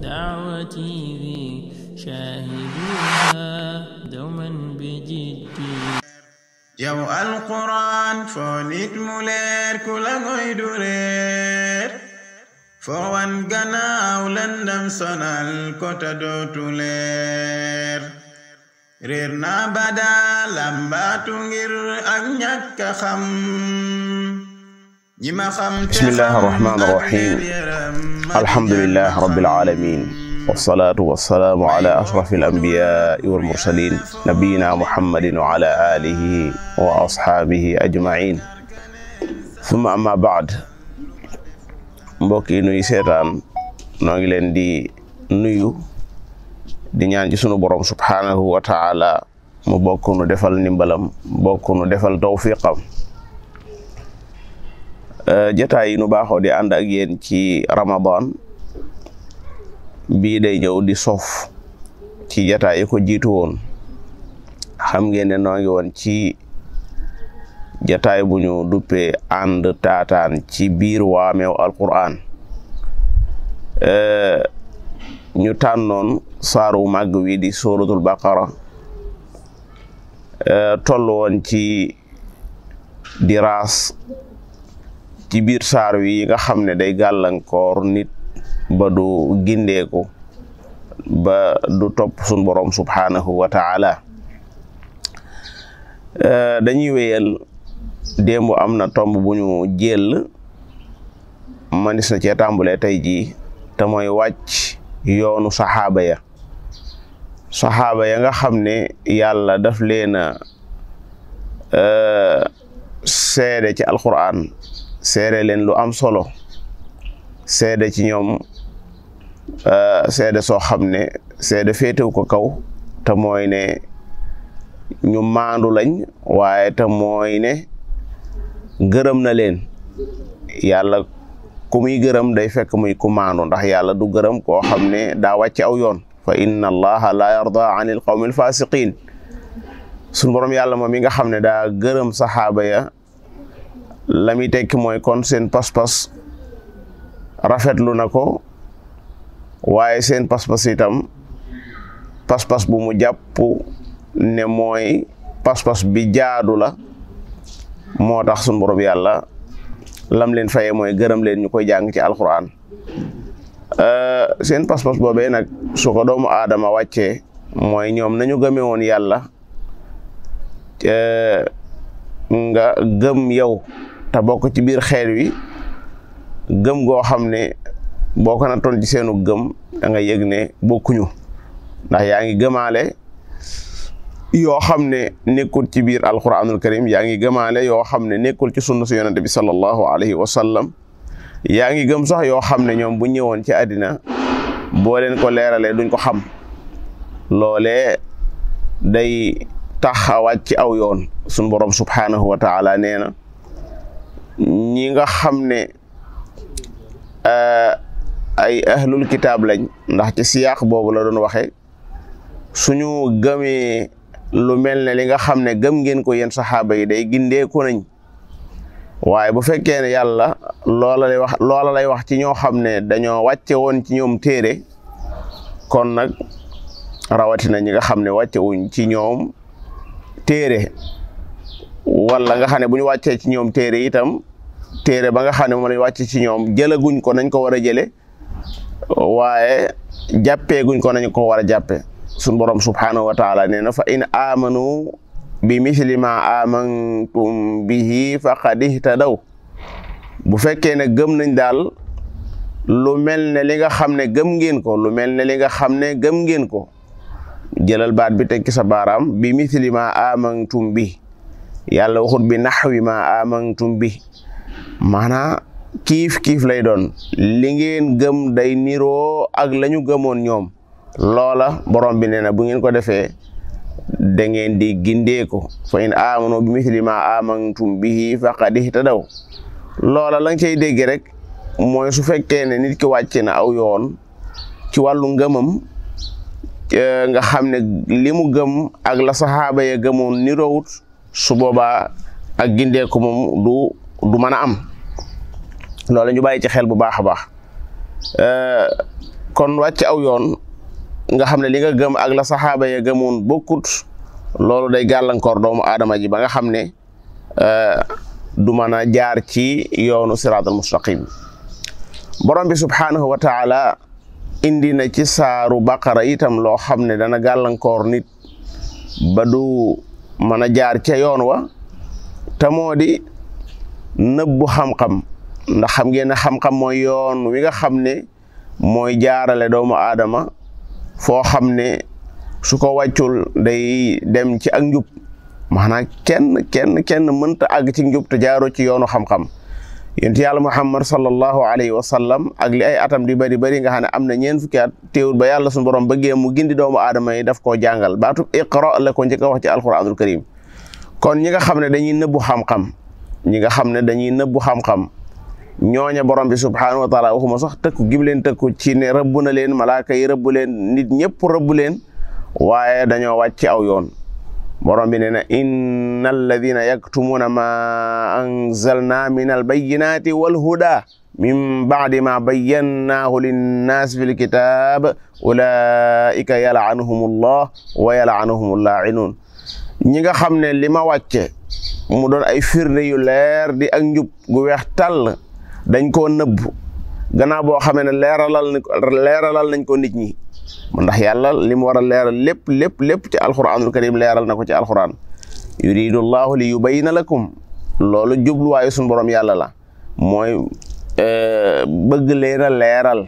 دعوتي في شاهدوها دوما بجدي yow alquran foo nit mu leer ku la ngoy du leer foo wan gannaaw lëndëm sonal ko ta dootu leer réer na bada lambaatu ngir ak ñàkk xam ñi ma xam bismillahi rahmaani rahim alhamdulillahi rabbil alamin wasalaatu wasalaamu ala ashrafi alambiyaai walmursalin nabiyina muhammadin wa ala alihi wa ashaabihi ajmain summa amma baad mbokk yi nuy seetaan noo ngi leen di nuyu di ñaan ci sunu borom subhaanahu wa taala mu bokk nu defal ndimbalam bokk nu defal tawfiqam jotaay yi nu baaxoo di ànd ak yéen ci Ramadan bii day ñëw di sof ci jotaay yi ko jiitu woon xam ngeen ne noo ngi woon ci jotaay bu ñu duppee ànd taataan ci biir waameew alquran ñu tànnoon saaru màgg wi di suratul baqara toll woon ci diraas ci biir saar wi nga xam ne day gàllankoor nit ba du gindeeku ba du topp sun borom subhanahu wa ta'ala dañuy wéyal démb am na tomb bu ñu jël manis na cee tàmbalee tey jii te mooy wàcc yoonu saxaaba ya nga xam ne yàlla daf leen a seede ci alquran seede leen lu am solo seede ci ñoom seede soo xam ne seede féetew ko kaw te mooy ne ñu maandu lañ waaye te mooy ne gërëm na leen yàlla ku muy gërëm day fekk muy ku maandu ndax yàlla du gërëm koo xam ne daa wàcc aw yoon fa inna allaha la yarda anil qawmil fasiqin suñu borom yàlla moom mi nga xam ne daa gërëm saxaaba ya la muy tekki mooy kon seen pas-pas rafetlu na ko waaye seen pas-pas itam pas-pas bu mu jàpp ne mooy pas-pas bi jaadu la moo tax sunu borom yàlla lam leen fayee mooy gërëm leen ñu koy jàng ci alquran seen pas-pas boobee nag su ko doomu aadama wàccee mooy ñoom nañu gëmee woon yàlla nga gëm yow te bokk ci biir xeet wi gëm goo xam ne boo ko nattoon ci seenu gëm da nga yëg ne bokkuñu ndax yaa ngi gëmaale yoo xam ne nekkul ci biir alquranul karim yaa ngi gëmaale yoo xam ne nekkul ci sunna su yonente bi sallallahu alayhi wa sallam yaa ngi gëm sax yoo xam ne ñoom bu ñëwoon ci àddina boo leen ko leeralee duñ ko xam loolee day taxawaat ci aw yoon sun borom subhanahu wa taala nee na ñi nga xam ne ay ahlul kitaab lañ ndax ci siyaaq boobu la doon waxe suñu gëmee lu mel ne li nga xam ne gëm ngeen ko yéen saxaaba yi day gindeeku nañ waaye bu fekkee ne yàlla loola lay wax ci ñoo xam ne dañoo wàcce woon ci ñoom téere kon nag rawatina ñi nga xam ne wàcce wuñ ci ñoom téere wala nga xam ne bu ñu wàccee ci ñoom téere itam téere ba nga xam ne moom lañ wàcce ci ñoom jëlaguñ ko nañ ko war a jële waaye jàppee guñ ko nañ ko war a jàppe suñ borom subhanahu wa taala nee na fa in amanu bi misli ma amantum bihi faqad ihtadaw bu fekkee ne gëm nañ daal lu mel ne li nga xam ne gëm ngeen ko lu mel ne li nga xam ne gëm ngeen ko jëlal baat bi tekki sa baaraam bi misli ma amantum bi yàlla waxut bi naxwi ma amantum bi maanaa kiif lay doon li ngeen gëm day niroo ak lañu gëmoon ñoom loola borom bi nee na bu ngeen ko defee da ngeen di gindeeko fa in amanu bi misli ma amantum bihi faqad ihtadaw loola la nga cay dégg rek mooy su fekkee ne nit ki wàcce na aw yoon ci wàllu ngëmam nga xam ne li mu gëm ak la saxaaba ya gëmoon niroowut su boobaa ak gindeeko moom du mën a am loolu ñu bàyyi ci xel bu baax a baax kon wàcc aw yoon nga xam ne li nga gëm ak la saxaaba ya gëmoon bokkut loolu day gàllankoor doomu aadama ji ba nga xam ne du mën a jaar ci yoonu siraatal mustaqim borom bi subhaanahu wa taala indi na ci saaru baqara itam loo xam ne dana gàllankoor nit ba du mën a jaar ca yoon wa te moo di nëbbu xam-xam ndax xam ngeen ne xam-xam mooy yoon wi nga xam ne mooy jaarale doomu aadama foo xam ne su ko wàccul day dem ci ak njub maanaam kenn mënta àgg ci njub te jaaroo ci yoonu xam-xam yonent yàlla Muhammad sallallahu alayhi wa sallam ak li ay atam di bari nga xam ne am na ñeent fukki at teewul ba yàlla suñu borom bëggee mu gindi doomu aadama yi daf koo jàngal baatub iqra la ko njëkk a wax ci alquranul karim kon ñi nga xam ne dañuy nëbbu xam-xam ñooña borom bi subhaanahu wa taala waxuma sax tëkku gim leen tëkku ci ne rëbb na leen malaaka yi rëbb leen nit ñëpp rëbb leen waaye dañoo wàcc aw yoon borom bi nee na inna alladina yaktumuuna ma anzalna min albayinati walhuda min baadi ma bayyannaahu linnaas fi lkitab ulaika yalaanuhumullah wa yalaanuhumul laa'inuun ñi nga xam ne li ma wàcce mu doon ay firnde yu leer di ak njub gu weex tàll dañ koo nëbb gannaaw boo xamee ne leeralal nañ ko nit ñi ndax yàlla li mu war a leeral lépp ci alquranul karim leeral na ko ci alquran yuridu llahu li yubayna lakum loolu jubluwaayu suñu borom yàlla la mooy bëgg leen a leeral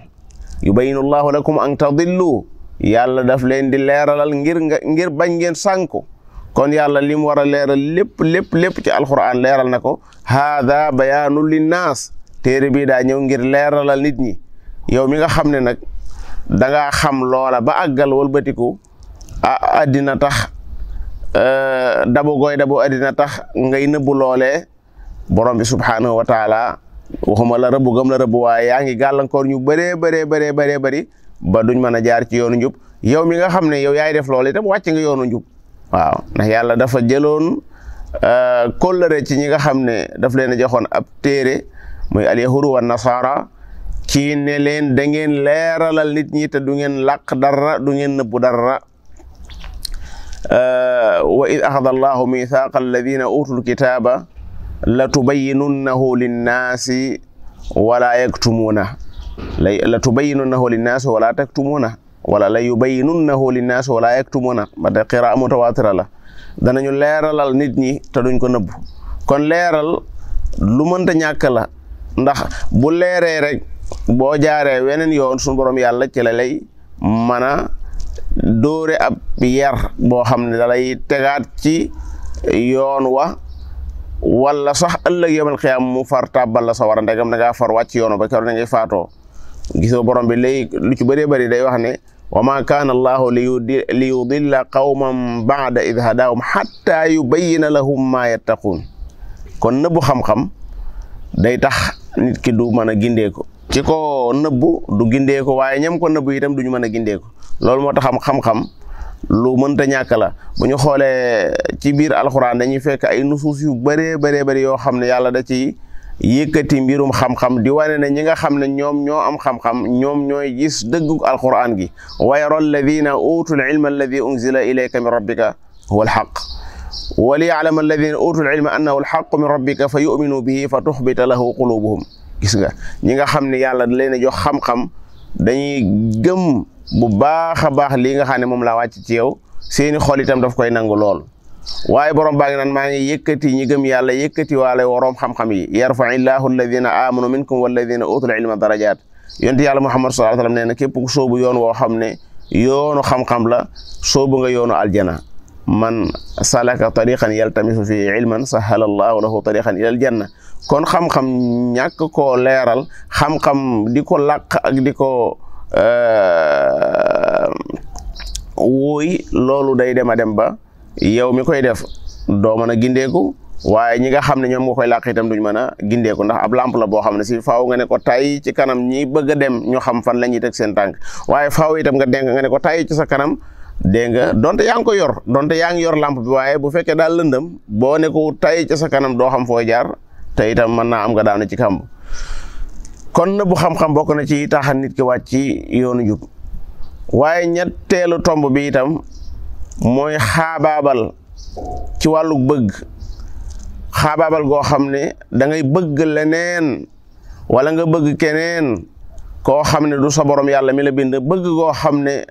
yubayinu llahu lakum an tadillu yàlla daf leen di leeralal ngir bañ ngeen sànku kon yàlla li mu war a leeral lépp ci alquran leeral na ko haada bayaanun linnaas téere bii daa ñëw ngir leeralal nit ñi yow mi nga xam ne nag dangaa xam loola ba àggal walbatiku addina tax dabu addina tax ngay nëbbu loolee borom bi subhaanahu wa taala waxuma la rëbbu gëm la rëbbu waaye yaa ngi gàllankoor ñu bëree bëri ba duñ mën a jaar ci yoonu njub yow mi nga xam ne yow yaay def loolu itam wàcc nga yoonu njub waaw ndax yàlla dafa jëloon kóllëre ci ñi nga xam ne daf leen a joxoon ab téere muy alyahudu wa nasara ci ne leen da ngeen leeralal nit ñi te du ngeen làq dara du ngeen nëbbu dara wa id axada allahu mithaqa alladina utul kitaba la tubayyinunnahu linnaasi wala yaktumuuna la tubayyinunnahu linnaasi wala taktumuna wala la yubayyinunnahu linnaasi wala yaktumuuna ba te qiraa mutawatira la danañu leeralal nit ñi te duñ ko nëbbu kon leeral lu mënta ñàkk la ndax bu leeree rek boo jaaree weneen yoon suñu borom yàlla ci la lay mën a dóore ab yar boo xam ne da lay tegaat ci yoon wa wala sax ëllëg yawmal qiyaam mu far tàbbal la sa war a ndegam da ngaa far wàcc yoon ba keroog da ngay faatoo gisoo borom bi lay lu ci bëree bëri day wax ne wa ma kaana allahu li yudilla qawman ba'da id hadahum hatta yubayyina lahum ma yattaquun kon nëbbu xam-xam day tax nit ki du mën a gindeeku ci ko nëbbu du gindeeku waaye ñam ko nëbbu itam duñu mën a gindeeku loolu moo tax xam-xam lu mënta ñàkk la bu ñu xoolee ci biir alxuraan dañuy fekk ay nusuus yu bëree yoo xam ne yàlla da ci yëkkati mbirum xam-xam di wane ne ñi nga xam ne ñoom ñoo am xam-xam ñoom ñooy gis dëggu alxuraan gi wa yara alladina utul ilma alladi unzila ilayka min rabbika huwa alxaq wa liya'lama alladina utul ilma annahu alxaqu min rabbika fa yu'minu bihi fa tuxbita lahu qulubuhum gis nga ñi nga xam ne yàlla da leen a jox xam-xam dañuy gëm bu baax a baax lii nga xam ne moom laa wàcc ci yow seeni xol itam daf koy nangu lool waaye borom baa ngi naan maa ngi yëkkati ñi gëm yàlla yëkkati waale woroom xam-xam yi yarfa'illahu alladina amanu minkum walladina utul ilma darajat yonent yàlla Muhammad sallallahu alayhi wa sallam nee na képp ku soobu yoon woo xam ne yoonu xam-xam la soobu nga yoonu aljana man salaka tariqan yaltamisu fi ilman sahala allahu lahu tariqan ila aljanna kon xam-xam ñàkk koo leeral xam-xam di ko làq ak di ko wóoy loolu day dem a dem ba yow mi koy def doo mën a gindeeku waaye ñi nga xam ne ñoom nga koy làq itam duñ mën a gindeeku ndax ab lamp la boo xam ne si faaw nga ne ko tay ci kanam ñi bëgg a dem ñu xam fan la ñuy teg seen tànk waaye faaw itam nga denk nga ne ko tay ci sa kanam dégg nga donte yaa ngi ko yor donte yaa ngi yor lamp bi waaye bu fekkee daal lëndëm boo ne ko tay ci sa kanam doo xam fooy jaar te itam mën naa am nga daanu ci kàmb kon na bu xam-xam bokk na ci taxan nit ki wàcc ci yoonu jub waaye ñetteelu tomb bi itam mooy xaabaabal ci wàllu bëgg xaabaabal goo xam ne da ngay bëgg leneen wala nga bëgg keneen koo xam ne du sa borom yàlla mi la bind bëgg goo xam ne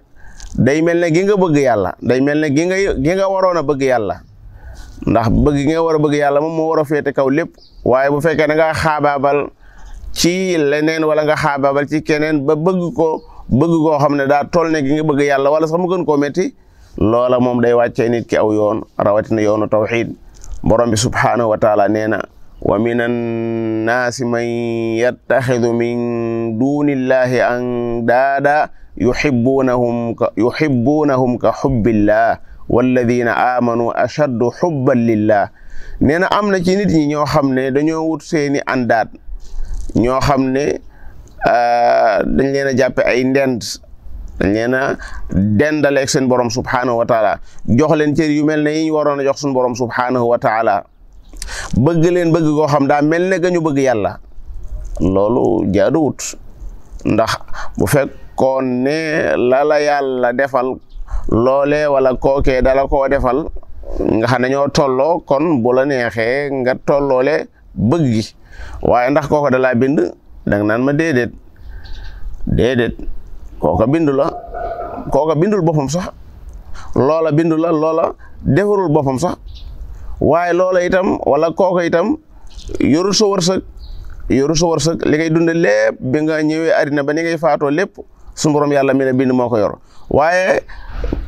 day mel ne gi nga bëgg yàlla day mel ne gi nga waroon a bëgg yàlla ndax bëgg gi nga war a bëgg yàlla moom moo war a féete kaw lépp waaye bu fekkee da nga xaabaabal ci leneen wala nga xaabaabal ci keneen ba bëgg goo xam ne daa toll ne gi nga bëgg yàlla wala sax mu gën koo metti loola moom day wàccee nit ki aw yoon rawatina yoonu tawxiid borom bi subhaanahu wa taala nee na wa min annaasi man yattaxidu min dunillahi andaada yuhibbunahum ka xubbillah walladina amanu ashaddu xubban lillah nee na am na ci nit ñi ñoo xam ne dañoo wut seeni àndaat ñoo xam ne dañ leen a jàppe ay ndend dañ leen a dendaleeg seen borom subhaanahu wa taala jox leen cër yu mel ne yi ñu waroon a jox suñu borom subhaanahu wa taala bëgg leen bëgg koo xam daa mel ne gañu bëgg yàlla loolu jaaduwut ndax bu fekkoon ne la yàlla defal loolee wala kookee dala koo defal nga xam ne ñoo tolloo kon bu la neexee nga tolloole bëgg gi waaye ndax kooko da laa bind danga naan ma déedéet kooka bindu la kooka bindul boppam sax loola bindu la loola defarul boppam sax waaye loola itam wala kooka itam yorul sa wërsëg li ngay dunde lépp bi nga ñëwee àddina ba ni ngay faatoo lépp suñu borom yàlla mi la bind moo ko yor waaye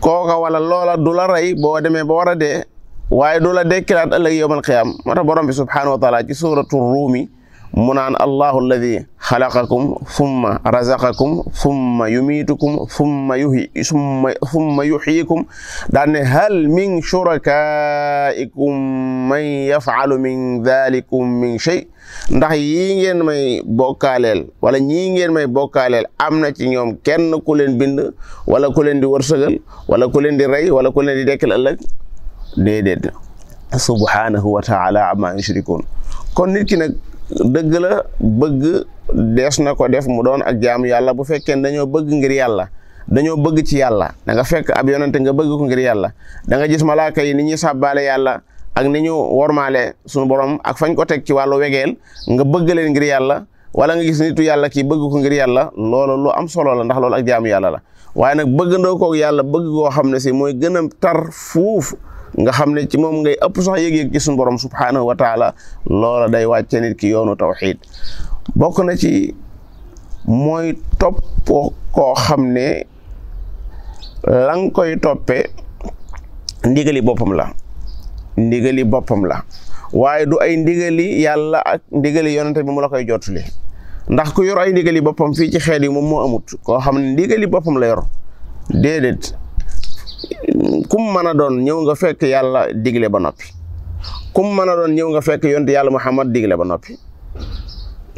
kooka wala loola du la rey boo demee ba war a dee waaye du la dekkilaat ëllëg yawmal qiyaam moo tax borom bi subhaanahu wa taala ci suuratu ruumi mu naan allahu alladi xalaqakum summa razaqakum summa yumiitukum summa yuxyikum daan ne hal min shurakaikum man yafcalu min dalikum min shay ndax yii ngeen may bokkaaleel wala ñii ngeen may bokkaaleel am na ci ñoom kenn ku leen bind wala ku leen di wërsëgal wala ku leen di rey wala ku leen di dekkal ëllëg déedéet subhanahu wa taala amma yushrikun kon nit ki nag dëgg la bëgg dees na ko def mu doon ak jaamu yàlla bu fekkee dañoo bëgg ngir yàlla dañoo bëgg ci yàlla da nga fekk ab yonante nga bëgg ko ngir yàlla da nga gis malaaka yi ni ñuy sàbbaale yàlla ak ni ñu wormaale sunu borom ak fañ ko teg ci wàllu wegeel nga bëgg leen ngir yàlla wala nga gis nitu yàlla kii bëgg ko ngir yàlla loolu lu am solo la ndax loolu ak jaamu yàlla la waaye nag bëggandoo koog yàlla bëgg koo xam ne si mooy gën a tar fuuf nga xam ne ci moom ngay ëpp sax yëg-yëg ci suñu borom subhaanahu wa taala loola day wàcce nit ki yoonu tawxiid bokk na ci mooy topp koo xam ne la nga koy toppe ndigali boppam la waaye du ay ndigali yàlla ak ndigali yonente bi mu la koy jottali ndax ku yor ay ndigali boppam fii ci xeet yi moom moo amut koo xam ne ndigali boppam la yor déedéet kum mën a doon ñëw nga fekk yàlla digle ba noppi kum mën a doon ñëw nga fekk yonent yàlla Muhammad digle ba noppi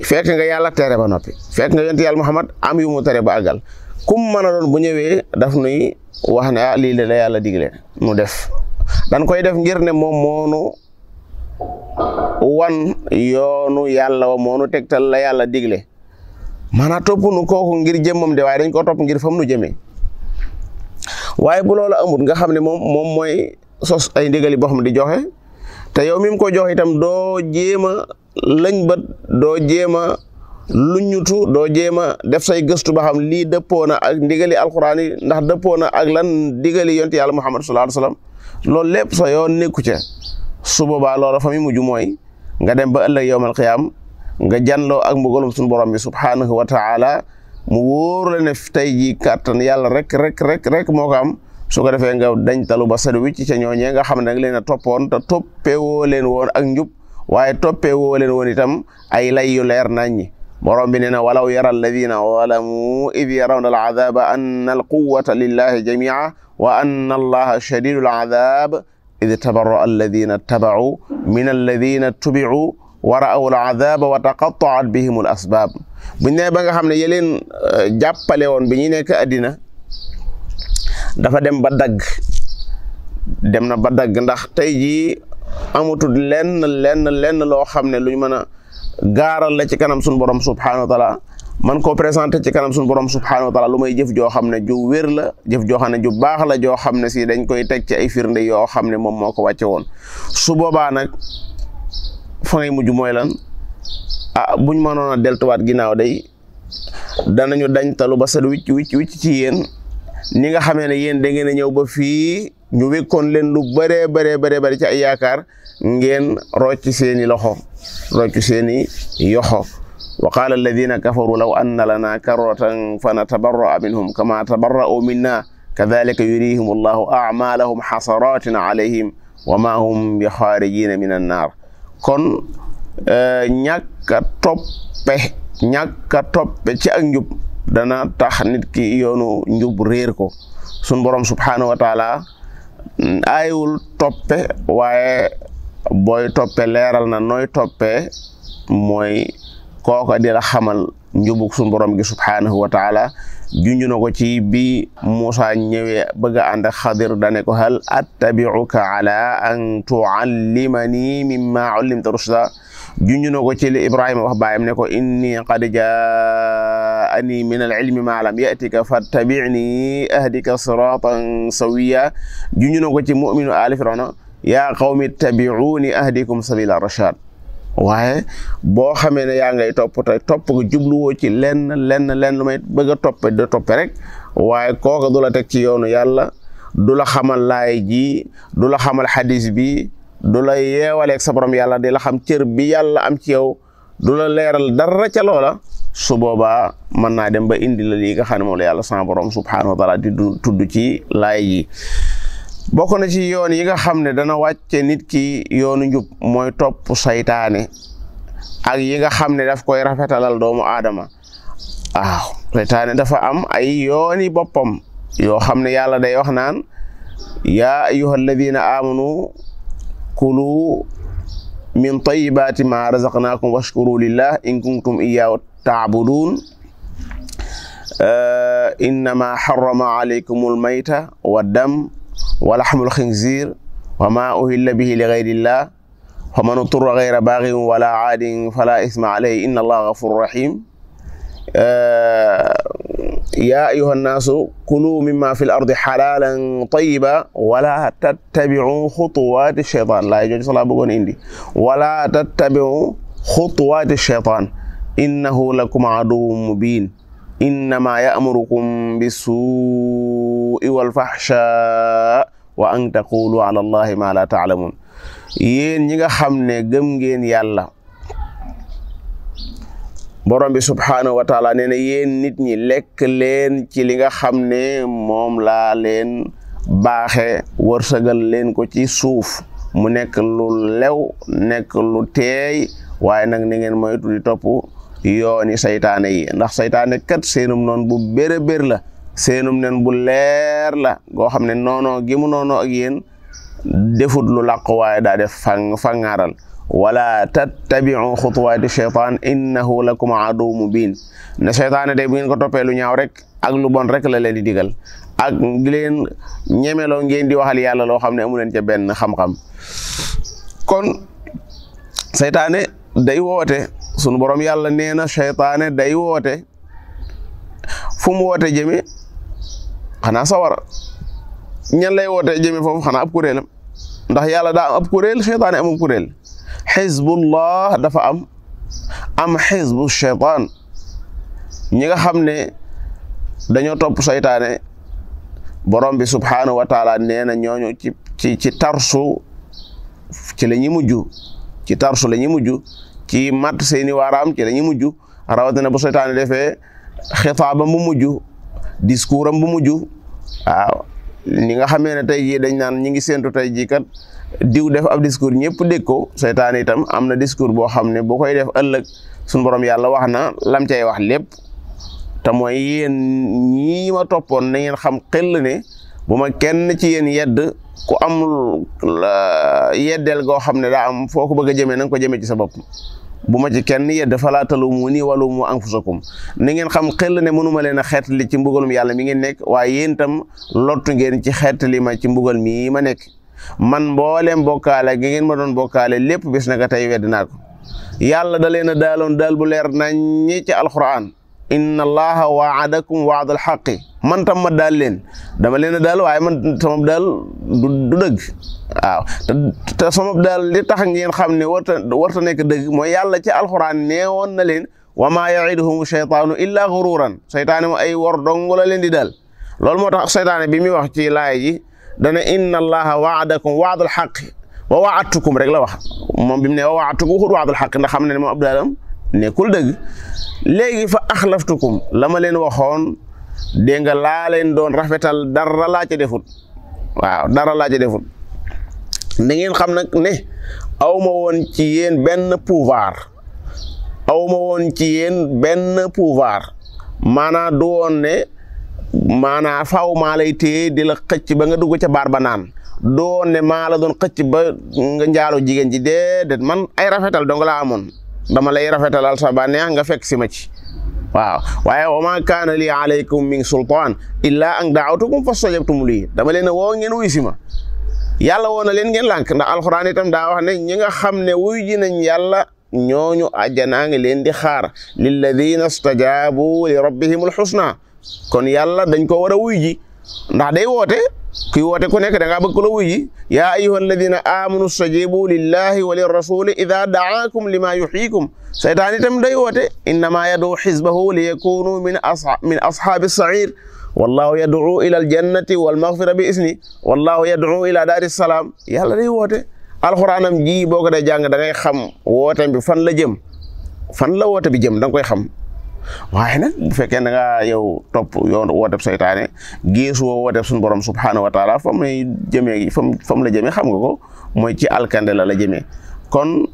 fekk nga yàlla tere ba noppi fekk nga yonent yàlla Muhammad am yu mu tere ba àggal kum mën a doon bu ñëwee daf nuy wax ne lii la yàlla digle mu def dan koy def ngir ne moom moonu wan yoonu yàlla wa moonu tegtal la yàlla digle maanaam topp nu kooku ngir jëmmam de waaye dañ ko topp ngir fam nu jëmee waaye bu loolu amut nga xam ne moom mooy sos ay ndigali boo xam di joxe te yow mi mu ko joxe itam doo jéem a lañ bët doo jéem a luññutu doo jéem a def say gëstu ba xam lii dëppoo na ak ndigali alquran yi ndax dëppoo na ak lan ndigali yonti yàlla Muhammad sallallahu alayhi wasallam loolu lépp sa yoon nekku ca su boobaa loola fa mi mujj mooy nga dem ba ëllëg yawmal qiyaam nga janloo ak mbugalum suñu borom bi subhanahu wa taala mu wóor la ne tey jii kàttan yàlla rek moo ko am su ko defee nga dañ talu ba sadu wi ci ca ñooñee nga xam ne nag leen a toppoon te toppewoo leen woon ak njub waaye toppewoo leen woon itam ay lay yu leer naññi borom bi nee na walaw yara alladina zalamu id yarawna alazaba anna alquwata lillahi jamia wa anna allaha shadidu alazab id tabarra alladina tabau min alladina tubiu wa ra'aw alazaba wa taqatta'at bihim al asbab buñ ne ba nga xam ne yeleen jàppale woon bi ñu nekk àddina dafa dem ba dagg ndax tey jii amatul lenn loo xam ne luñ mën a gaaral la ci kanam suñu borom subhanahu wa taala man koo présenté ci kanam suñu borom subhanahu wa taala lu may jëf joo xam ne ju wér la jëf joo xam ne ju baax la joo xam ne si dañ koy teg ci ay firnde yoo xam ne moom moo ko wàcce woon su boobaa nag fa ngay mujj mooy lan buñ mënoon a deltuwaat ginnaaw day danañu dañ talu ba set wicc ci yéen ni nga xamee ne yéen da ngeen a ñëw ba fii ñu wékkoon leen lu bëree ci ay yaakaar ngeen rocc seeni loxo rocc seeni yoxo wa qaala alladina kafaru law anna lana karratan fa natabarra'a minhum kama tabarra'u minna kadhalika yurihim allahu a'malahum hasaratin alayhim wa ma hum bi xaarijina min annaar kon ñàkk a toppe ci ak njub dana tax nit ki yoonu njub réer ko sun borom subhanahu wa taala aayul toppe waaye booy toppe leeral na nooy toppe mooy kooka di la xamal njubug sun borom gi subhanahu wa taala junju na ko ci bi Muusa ñëwee bëgg a ànd ak Xadir dane ko hal attabi'uka ala an tu'allimani mimma 'ullimta rushda junju na ko ci li Ibrahima wax baayam ne ko inni qad jaa'ani min al-'ilmi ma lam ya'tika fattabi'ni ahdika siratan sawiyya junju na ko ci mu'minu ali Fir'awna ya qawmi ittabi'uni ahdikum sabila rashad waaye boo xamee ne yaa ngay topp te topp nga jubluwoo ci lenn lu may bëgg a toppe de toppe rek waaye kooka du la teg ci yoonu yàlla du la xamal laay ji du la xamal xadis bi du la yeewaleeg sa borom yàlla di la xam cër bi yàlla am ci yow du la leeral dara ca loola su boobaa mën naa dem ba indi la lii nga xam ne moom la yàlla sama borom subhanahu wa taala di tudd ci laay ji bokk na ci yoon yi nga xam ne dana wàcce nit ki yoonu njub mooy topp saytaane ak yi nga xam ne daf koy rafetalal doomu aadama waaw saytaane dafa am ay yooni boppam yoo xam ne yàlla day wax naan yaa ayyuhal ladina amanu kulu min tayyibati ma razaqnakum washkuru lillah in kuntum iyyahu ta'budun innama harrama alaykumul mayta waddam wa lahmul khinzir wa ma uhilla bihi li ghayrillah fa man uturra ghayra baghin wala aadin fala isma alayhi inna allaha ghafurur rahim ya ayyuhan nasu kulu mimma fil ardi halalan tayyiban wala tattabi'u khutuwati shaytan la jooju sala bëggoon indi wala tattabi'u khutuwati shaytan innahu lakum aduwwun mubin innama ya'murukum bis-su'i wal fahsha wa an taqulu ala allahi ma la ta'lamun yéen ñi nga xam ne gëm ngeen yàlla borom bi subhanahu wa taala nee na yéen nit ñi lekk leen ci li nga xam ne moom laa leen baaxe wërsëgal leen ko ci suuf mu nekk lu lew nekk lu teey waaye nag ni ngeen moytu di topp yooni saytaane yi ndax saytaane kat seenum noon bu bér la seenum nen bu leer la goo xam ne noonoo gi mu noonoo ak yéen defut lu làq waaye daa def fangaaral wala tattabi'u xutuwaati shaytaan innahu lakum aduwwun mubin ne seytaane day bu ngeen ko toppee lu ñaaw rek ak lu bon rek la leen di digal ak di leen ñemeloo ngeen di waxal yàlla loo xam ne amu leen ca benn xam-xam kon seytaane day woote sunu borom yàlla nee na seytaane day woote fu mu woote jëme xanaa sawara ñan lay woote jëme foofu xanaa ab kuréelam ndax yàlla daa am ab kuréel seytaane amum kuréel xizbullah dafa am xizbu shaytaan ñi nga xam ne dañoo topp saytaane borom bi subhanahu wa taala nee na ñooñu ci tarsu ci la ñuy mujj ci tarsu la ñuy mujj ci mat seeni waaraam ci la ñuy mujj rawatina bu saytaane defee xitaabam bu mujj discours am bu mujj waaw ni nga xamee ne tey jii dañ naan ñi ngi séentu tey jii kat diw def ab discours ñëpp dégg ko seytaane itam am na discours boo xam ne boo koy def ëllëg suñu borom yàlla wax na lam cay wax lépp te mooy yéen ñii ma toppoon na ngeen xam xel ne bu ma kenn ci yéen yedd ku amul yeddeel goo xam ne daa am foo ko bëgg a jëmee na nga ko jëmee ci sa bopp bu ma ci kenn yedd falaa taluumuunii wa luumuu anfusakum na ngeen xam xel ne mënuma leen a xeetali ci mbugalum yàlla mi ngeen nekk waaye yéen itam lottu ngeen ci xeetali ma ci mbugal mii ma nekk man mbooleem bokkaale gi ngeen ma doon bokkaale lépp bis naka tey wedd naa ko yàlla da leen a daaloon daal bu leer nañ ñi ci alquran inna allaha waadakum waadal xaqi man tam ma daal leen dama leen a daal waaye man sama daal du dëgg waaw te sama daal li tax ngeen xam ne warta nekk dëgg mooy yàlla ci alxuraan neewoon na leen wa maa ya'iduhum shaytaanu illa gururan seytaane mo ay wor dong la leen di daal loolu moo tax seytaane bi muy wax ci laay ji dana inna allaha waadakum waadal xaqi wa waadtukum rek la wax moom bi mu ne wa waadtukum waxut waadal xaqi ndax xam ne moom ab daalam nekkul dëgg léegi fa axlaftukum la ma leen waxoon dégg nga laa leen doon rafetal dara laa ca defut waaw dara laa ca defut da ngeen xam nag ne aw ma woon ci yéen benn pouvoir maanaa du woon ne maanaa faaw maa lay téye di la xëcc ba nga dugg ca baar ba naan du woon ne maa la doon xëcc ba nga njaaloo jigéen ji déedéet man ay rafetal dong laa amoon dama lay rafetalal sa bànneex nga fekk si ma ci waaw waaye wa maa kaana lii alaykum min sultaan illaa an daawtukum fastajabtum lii dama leen a woo ngeen wuy si ma yàlla woo na leen ngeen lànk ndax alxuraan itam daa wax ne ñi nga xam ne wuy ji nañ yàlla ñooñu àjjanaa ngi leen di xaar lilladina stajaabu li rabbihimul xusna kon yàlla dañ ko war a wuy ji ndax day woote kuy woote ku nekk da ngaa bëgg ko la wuy ji yaa ayyuha alladina amanu stajibu lillahi wa lirrasuli ida daakum lima yuxyikum seytaan itam day woote innama yad'u xizbahu li yakunu min ashaabi sair wallahu yad'u ila aljannati walmaghfira bi isni wallahu yad'u ila daari salaam yàlla day woote alxuraanam ji boo ko dee jàng da ngay xam woote bi fan la jëm fan la woote bi jëm da nga koy xam waaye nag bu fekkee da nga yow topp yoon wooteb seytaane geesu woo wooteb suñu borom subhaanahu wa taala fam lay jëmee fam la jëmee xam nga ko mooy ci alkande la jëmee kon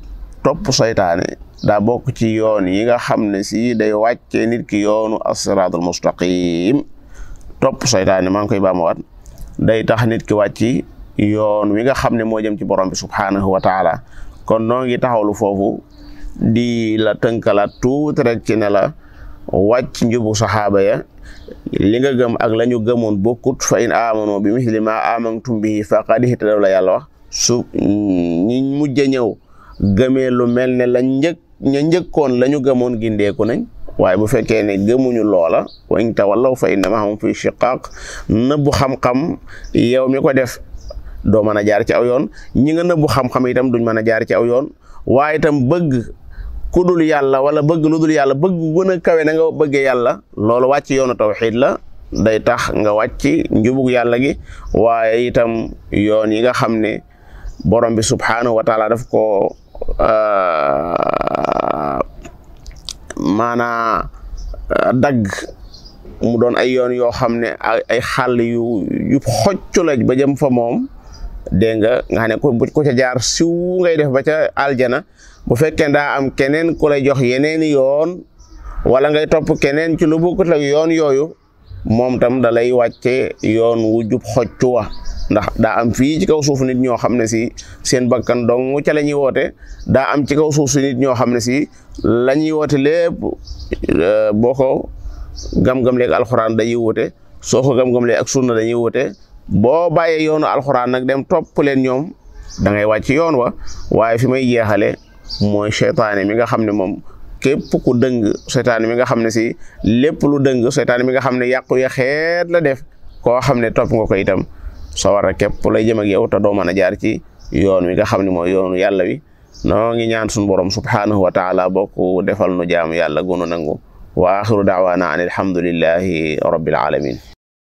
topp seytaane daa bokk ci yoon yi nga xam ne si day wàccee nit ki yoonu as-siraatul mustaqim topp seytaane maa ngi koy baamuwaat day tax nit ki wàcci yoon wi nga xam ne moo jëm ci borom bi subhaanahu wa taala kon noo ngi taxawlu foofu di la tënkalaat tuuti rek ci ne la wàcc njubu saxaaba ya li nga gëm ak la ñu gëmoon bokkut fa in amanu bi misli ma amantum bihi faqad ihtadaw la yàlla wax su ñi mujj a ñëw gëmee lu mel ne ña njëkkoon la ñu gëmoon gindeeku nañ waaye bu fekkee ne gëmuñu loola wa in tawallaw fa innama hum fi shiqaq nëbbu xam-xam yow mi ko def doo mën a jaar ci aw yoon ñi nga nëbbu xam-xam itam duñ mën a jaar ci aw yoon waaye itam bëgg ku dul yàlla wala bëgg lu dul yàlla bëgg gën a kawe na nga bëggee yàlla loolu wàcc yoonu tawxiid la day tax nga wàcc njubug yàlla gi waaye itam yoon yi nga xam ne borom bi subhaanahu wa taala daf ko maanaa dagg mu doon ay yoon yoo xam ne ay xàll yu xoccu la ba jëm fa moom dégg nga xam ne ko ca jaar siw ngay def ba ca aljana bu fekkee daa am keneen ku lay jox yeneeni yoon wala ngay topp keneen ci lu bokkut ak yoon yooyu moom tam da lay wàcce yoon wu jub xoccu wa ndax daa am fii ci kaw suuf nit ñoo xam ne si seen bakkan dong ca la ñuy woote daa am ci kaw suuf si nit ñoo xam ne si la ñuy woote lépp boo ko gam-gam leeg alxuraan dañuy woote soo ko gam-gam leeg ak sunna dañuy woote boo bàyyee yoonu alxuraan nag dem topp leen ñoom da ngay wàcc yoon wa waaye fi may jeexale mooy seytaane mi nga xam ne moom képp ku dëng seytaane mi nga xam ne si lépp lu dëng seytaane mi nga xam ne yàqu ya xeet la def koo xam ne topp nga ko itam sawara képp lay jëm ak yow te doo mën a jaar ci yoon wi nga xam ne mooy yoonu yàlla wi noo ngi ñaan suñu borom subhaanahu wa taala bokk defal nu jaamu yàlla gunu nangu wa axiru daawaana an alhamdulillahi rabbil alamin